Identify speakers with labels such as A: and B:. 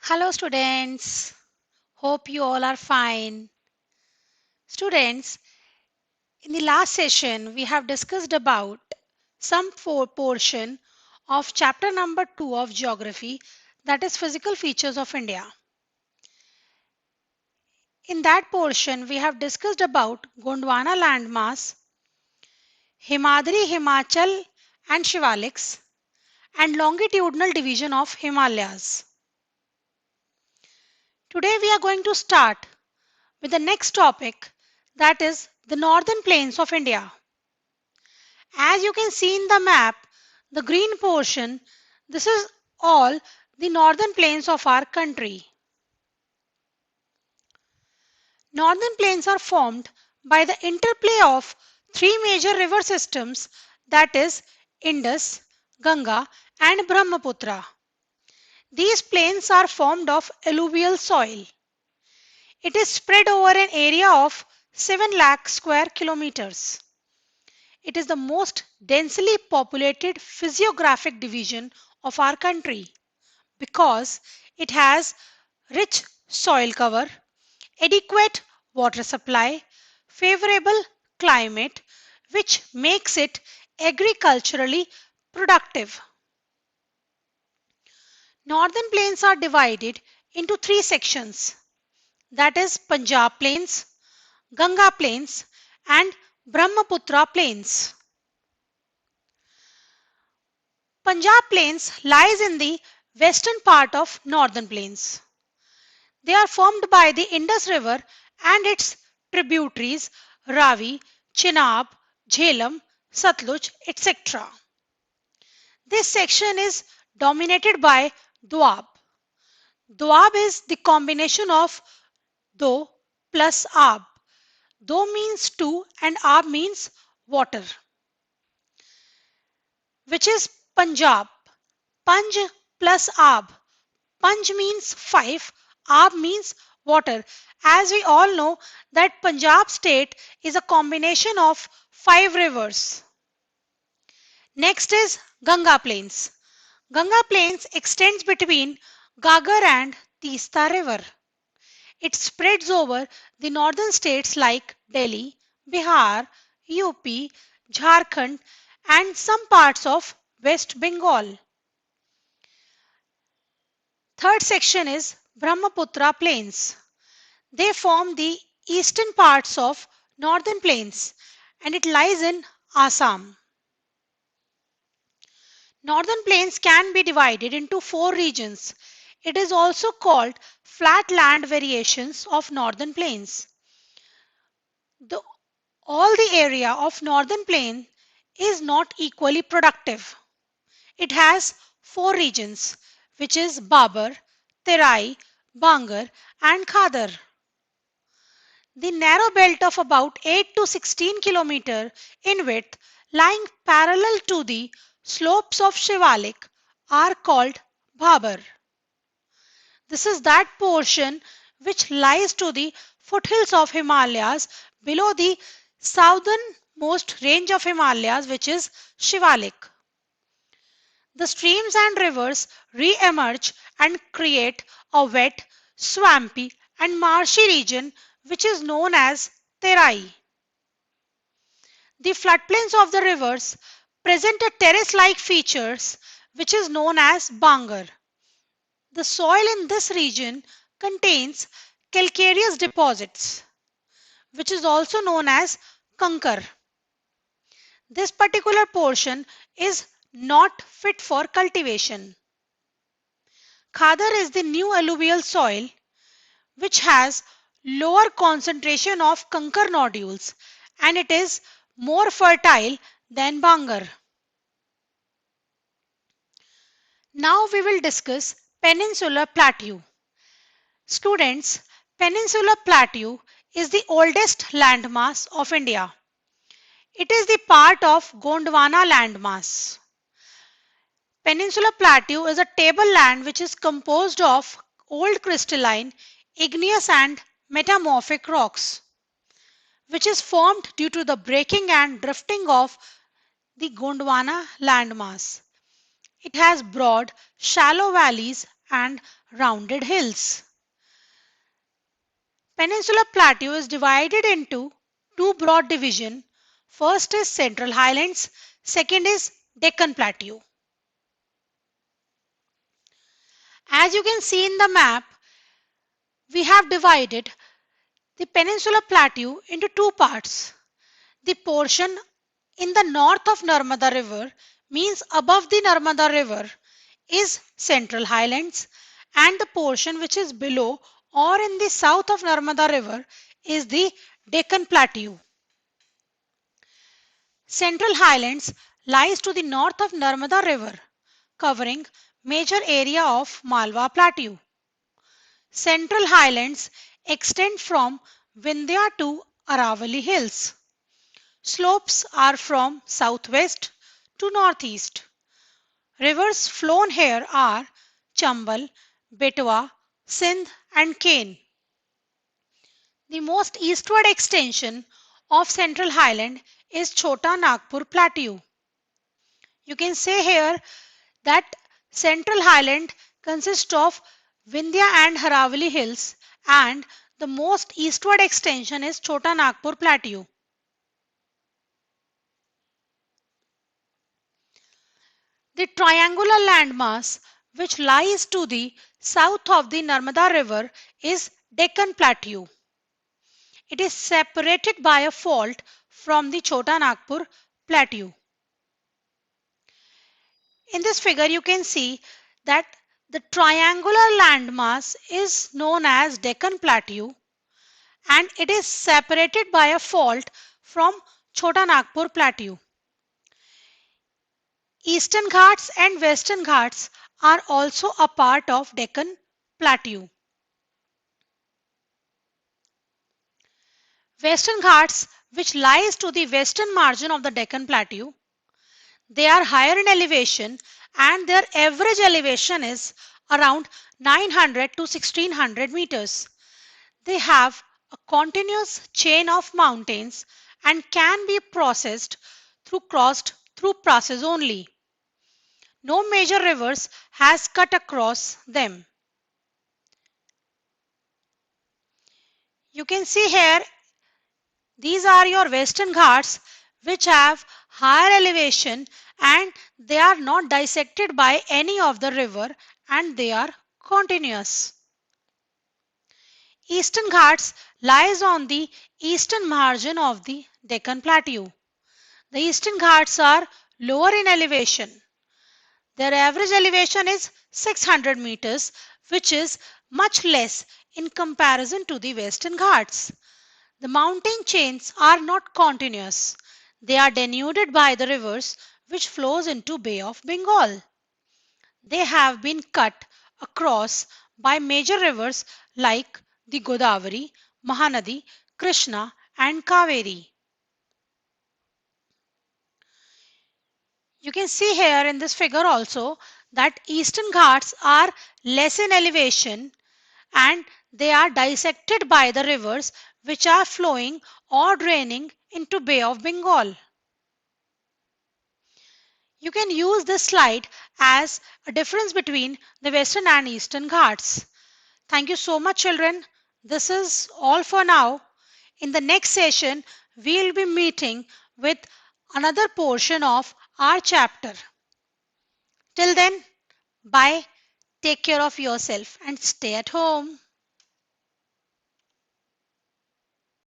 A: Hello students, hope you all are fine. Students, in the last session we have discussed about some portion of chapter number 2 of geography, that is physical features of India. In that portion we have discussed about Gondwana landmass, Himadri, Himachal and Shivaliks, and longitudinal division of Himalayas. Today we are going to start with the next topic, that is the northern plains of India. As you can see in the map, the green portion, this is all the northern plains of our country. Northern plains are formed by the interplay of three major river systems, that is Indus, Ganga and Brahmaputra. These plains are formed of alluvial soil. It is spread over an area of 7 lakh square kilometers. It is the most densely populated physiographic division of our country because it has rich soil cover, adequate water supply, favorable climate, which makes it agriculturally productive. Northern plains are divided into three sections, that is Punjab plains, Ganga plains and Brahmaputra plains. Punjab plains lies in the western part of northern plains. They are formed by the Indus River and its tributaries Ravi, Chenab, Jhelum, Satluj, etc. This section is dominated by Doab. Doab is the combination of Do plus Ab. Do means two and Ab means water, which is Punjab. Panj plus Ab. Panj means five, Ab means water. As we all know that Punjab state is a combination of five rivers. Next is Ganga Plains. Ganga Plains extends between Gagar and Teesta River. It spreads over the northern states like Delhi, Bihar, UP, Jharkhand and some parts of West Bengal. Third section is Brahmaputra Plains. They form the eastern parts of northern plains and it lies in Assam. Northern plains can be divided into four regions. It is also called flat land variations of northern plains. The, all the area of northern plain is not equally productive. It has four regions, which is Babar, Terai, Bangar and Khadar. The narrow belt of about 8 to 16 km in width lying parallel to the slopes of Shivalik are called Bhabar. This is that portion which lies to the foothills of Himalayas below the southernmost range of Himalayas, which is Shivalik. The streams and rivers re-emerge and create a wet, swampy and marshy region which is known as Terai. The floodplains of the rivers present a terrace-like features which is known as Bangar. The soil in this region contains calcareous deposits which is also known as Kankar. This particular portion is not fit for cultivation. Khadar is the new alluvial soil which has lower concentration of Kankar nodules and it is more fertile than Bangar. Now we will discuss Peninsular Plateau. Students, Peninsular Plateau is the oldest landmass of India. It is the part of Gondwana landmass. Peninsular Plateau is a tableland which is composed of old crystalline, igneous and metamorphic rocks, which is formed due to the breaking and drifting of the Gondwana landmass. It has broad, shallow valleys and rounded hills. Peninsular Plateau is divided into two broad divisions. First is Central Highlands, second is Deccan Plateau. As you can see in the map, we have divided the Peninsular Plateau into two parts. The portion in the north of Narmada River, means above the Narmada River, is Central Highlands, and the portion which is below or in the south of Narmada River is the Deccan Plateau. Central Highlands lies to the north of Narmada River, covering major area of Malwa Plateau. Central Highlands extend from Vindhya to Aravali Hills. Slopes are from southwest to northeast. Rivers flown here are Chambal, Betwa, Sindh and Ken. The most eastward extension of Central Highland is Chota Nagpur Plateau. You can say here that Central Highland consists of Vindhya and Haravali Hills, and the most eastward extension is Chota Nagpur Plateau. The triangular landmass which lies to the south of the Narmada River is Deccan Plateau. It is separated by a fault from the Chota Nagpur Plateau. In this figure you can see that the triangular landmass is known as Deccan Plateau, and it is separated by a fault from Chota Nagpur Plateau. Eastern Ghats and Western Ghats are also a part of Deccan Plateau. Western Ghats, which lies to the western margin of the Deccan Plateau, they are higher in elevation and their average elevation is around 900 to 1600 meters. They have a continuous chain of mountains and can be crossed through passes only. No major rivers has cut across them. You can see here these are your Western Ghats which have higher elevation and they are not dissected by any of the river and they are continuous. Eastern Ghats lies on the eastern margin of the Deccan Plateau. The Eastern Ghats are lower in elevation. Their average elevation is 600 meters, which is much less in comparison to the Western Ghats. The mountain chains are not continuous. They are denuded by the rivers which flows into Bay of Bengal. They have been cut across by major rivers like the Godavari, Mahanadi, Krishna and Kaveri. You can see here in this figure also that Eastern Ghats are less in elevation and they are dissected by the rivers which are flowing or draining into Bay of Bengal. You can use this slide as a difference between the Western and Eastern Ghats. Thank you so much children. This is all for now. In the next session, we will be meeting with another portion of our chapter. Till then, bye. Take care of yourself and stay at home.